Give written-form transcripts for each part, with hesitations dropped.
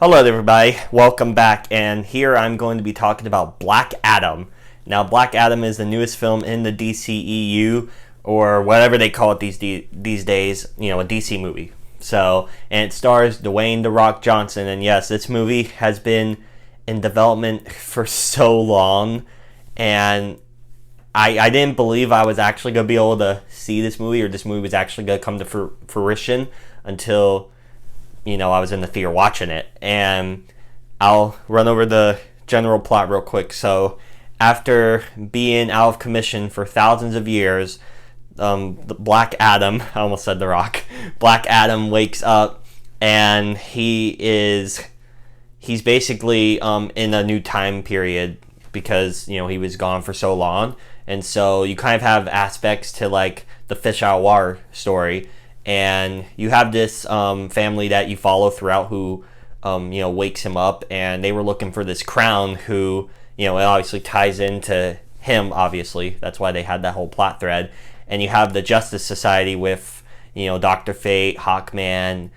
Hello everybody, welcome back, and here I'm going to be talking about Black Adam. Now, Black Adam is the newest film in the DCEU, or whatever they call it these days, a DC movie. And it stars Dwayne "The Rock" Johnson, and yes, this movie has been in development for so long, and I didn't believe I was actually going to be able to see this movie, or this movie was actually going to come to fruition until I was in the theater watching it. And I'll run over the general plot real quick. So, after being out of commission for thousands of years, the Black Adam, I almost said The Rock, Black Adam wakes up, and he's basically in a new time period because, he was gone for so long. And so you kind of have aspects to like the fish out of water story. And you have this family that you follow throughout who, wakes him up, and they were looking for this crown who, it obviously ties into him, obviously. That's why they had that whole plot thread. And you have the Justice Society with, Dr. Fate, Hawkman,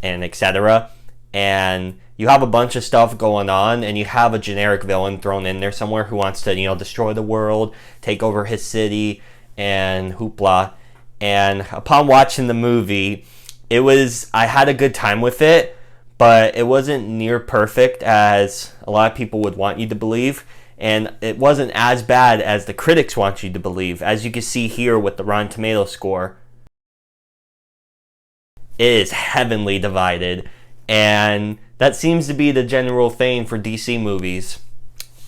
and etc. And you have a bunch of stuff going on, and you have a generic villain thrown in there somewhere who wants to, destroy the world, take over his city, and hoopla. And upon watching the movie, I had a good time with it, but it wasn't near perfect as a lot of people would want you to believe, and it wasn't as bad as the critics want you to believe. As you can see here with the Rotten Tomatoes score, it is heavily divided, and that seems to be the general thing for DC movies,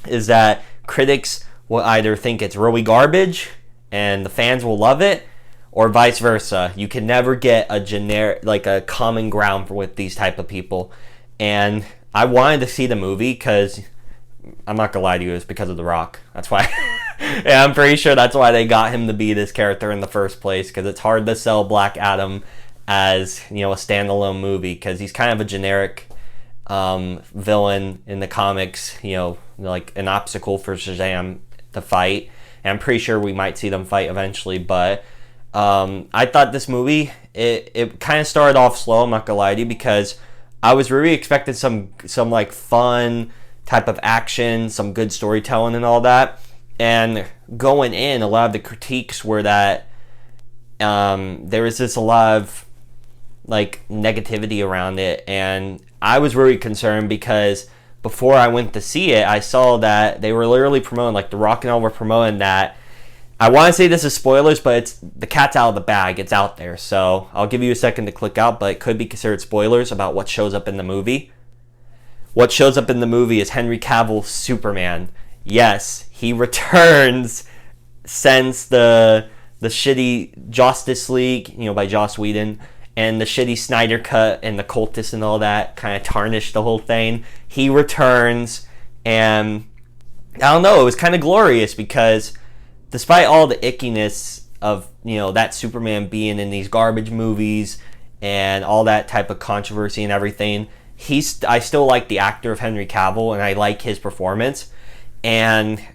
is that critics will either think it's really garbage and the fans will love it, or vice versa. You can never get a generic, a common ground with these type of people. And I wanted to see the movie because, I'm not gonna lie to you, it's because of The Rock. That's why. Yeah, I'm pretty sure that's why they got him to be this character in the first place, because it's hard to sell Black Adam as, a standalone movie, because he's kind of a generic villain in the comics, like an obstacle for Shazam to fight. And I'm pretty sure we might see them fight eventually, but I thought this movie, it kind of started off slow, I'm not gonna lie to you, because I was really expecting some like fun type of action, some good storytelling and all that. And going in, a lot of the critiques were that there was just a lot of like negativity around it, and I was really concerned because before I went to see it, I saw that they were literally promoting, like The Rock and all were promoting that. I want to say this is spoilers, but the cat's out of the bag. It's out there. So I'll give you a second to click out, but it could be considered spoilers about what shows up in the movie. What shows up in the movie is Henry Cavill's Superman. Yes, he returns since the shitty Justice League, by Joss Whedon, and the shitty Snyder Cut and the cultists and all that kind of tarnished the whole thing. He returns, and I don't know, it was kind of glorious because despite all the ickiness of, that Superman being in these garbage movies and all that type of controversy and everything, I still like the actor of Henry Cavill, and I like his performance. And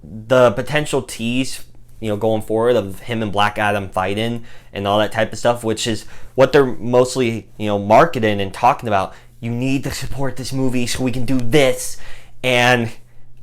the potential tease, going forward of him and Black Adam fighting and all that type of stuff, which is what they're mostly, marketing and talking about. You need to support this movie so we can do this. And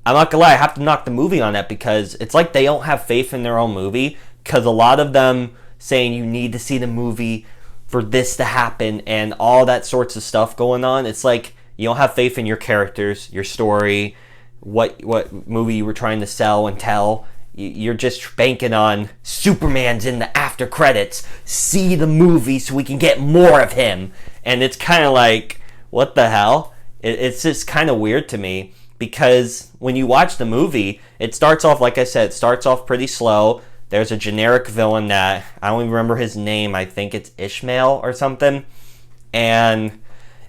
I'm not gonna lie, I have to knock the movie on that because it's like they don't have faith in their own movie, because a lot of them saying you need to see the movie for this to happen and all that sorts of stuff going on. It's like you don't have faith in your characters, your story, what movie you were trying to sell and tell. You're just banking on Superman's in the after credits. See the movie so we can get more of him. And it's kind of like, what the hell? It's just kind of weird to me. Because when you watch the movie, it starts off, like I said, it starts off pretty slow. There's a generic villain that, I don't even remember his name, I think it's Ishmael or something. And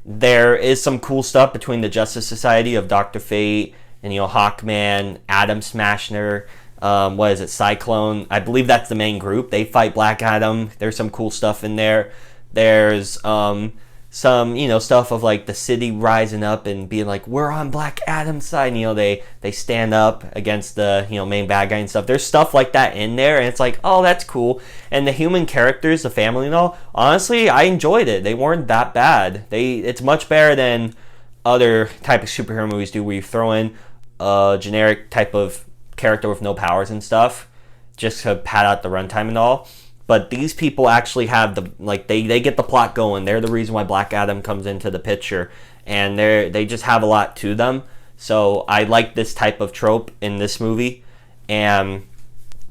there is some cool stuff between the Justice Society of Dr. Fate and, Hawkman, Atom Smasher, Cyclone. I believe that's the main group. They fight Black Adam. There's some cool stuff in there. There's some, stuff of like the city rising up and being like, we're on Black Adam's side. They stand up against the, main bad guy and stuff. There's stuff like that in there, and it's like, oh, that's cool. And the human characters, the family and all, honestly, I enjoyed it. They weren't that bad. It's much better than other type of superhero movies do, where you throw in a generic type of character with no powers and stuff just to pad out the runtime and all. But these people actually have the, like, they get the plot going. They're the reason why Black Adam comes into the picture, and they just have a lot to them. So I like this type of trope in this movie. And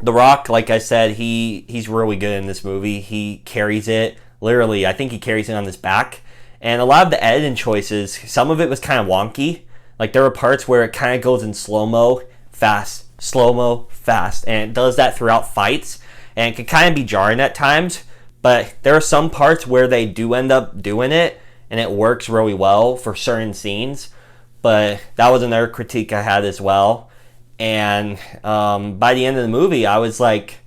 The Rock, like I said, he's really good in this movie. He carries it. Literally, I think he carries it on his back. And a lot of the editing choices, some of it was kind of wonky. Like, there were parts where it kind of goes in slow-mo, fast, slow-mo, fast. And it does that throughout fights. And it can kind of be jarring at times. But there are some parts where they do end up doing it, and it works really well for certain scenes. But that was another critique I had as well. And by the end of the movie, I was like,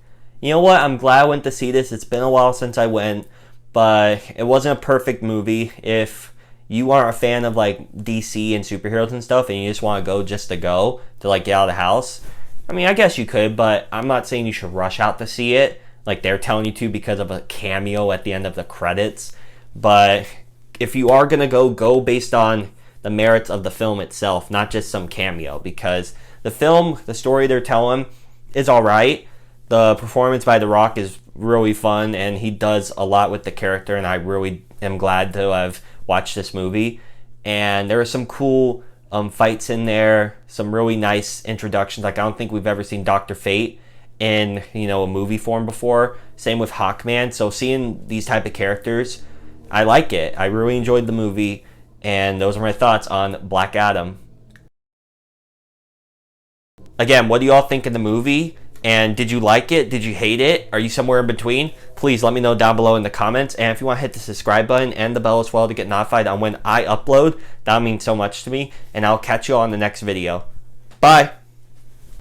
you know what? I'm glad I went to see this. It's been a while since I went, but it wasn't a perfect movie. If you are a fan of like DC and superheroes and stuff, and you just want to go just to go to like get out of the house, I mean, I guess you could, but I'm not saying you should rush out to see it like they're telling you to because of a cameo at the end of the credits. But if you are gonna go based on the merits of the film itself, not just some cameo, because the film, the story they're telling is all right. The performance by The Rock is really fun, and he does a lot with the character, and I really am glad to have watched this movie. And there are some cool fights in there, some really nice introductions. Like, I don't think we've ever seen Dr. Fate in, you know, a movie form before. Same with Hawkman. So seeing these type of characters, I like it. I really enjoyed the movie. And those are my thoughts on Black Adam. Again, what do you all think of the movie? And did you like it? Did you hate it? Are you somewhere in between? Please let me know down below in the comments. And if you want to hit the subscribe button and the bell as well to get notified on when I upload, that would mean so much to me. And I'll catch you all in the next video. Bye!